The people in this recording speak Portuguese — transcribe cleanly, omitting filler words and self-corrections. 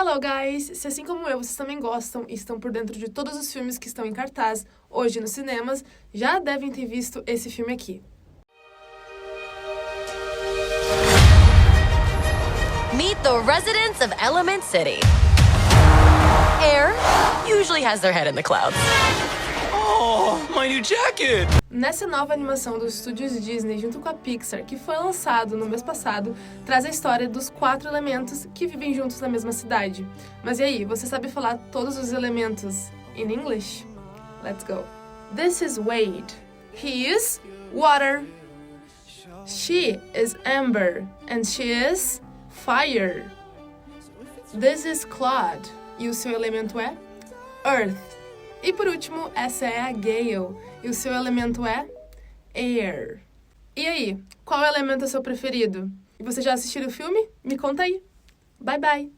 Hello, guys! Se assim como eu, vocês também gostam e estão por dentro de todos os filmes que estão em cartaz hoje nos cinemas, já devem ter visto esse filme aqui. Meet the residents of Element City. Air usually has their head in the clouds. Oh, my new jacket! Nessa nova animação dos estúdios Disney junto com a Pixar, que foi lançado no mês passado, traz a história dos 4 elementos que vivem juntos na mesma cidade. Mas e aí, você sabe falar todos os elementos in English? Let's go! This is Wade. He is water. She is amber. And she is fire. This is Claude. E o seu elemento é earth. E por último, essa é a Gale, e o seu elemento é air. E aí, qual elemento é o seu preferido? E você já assistiu o filme? Me conta aí. Bye, bye!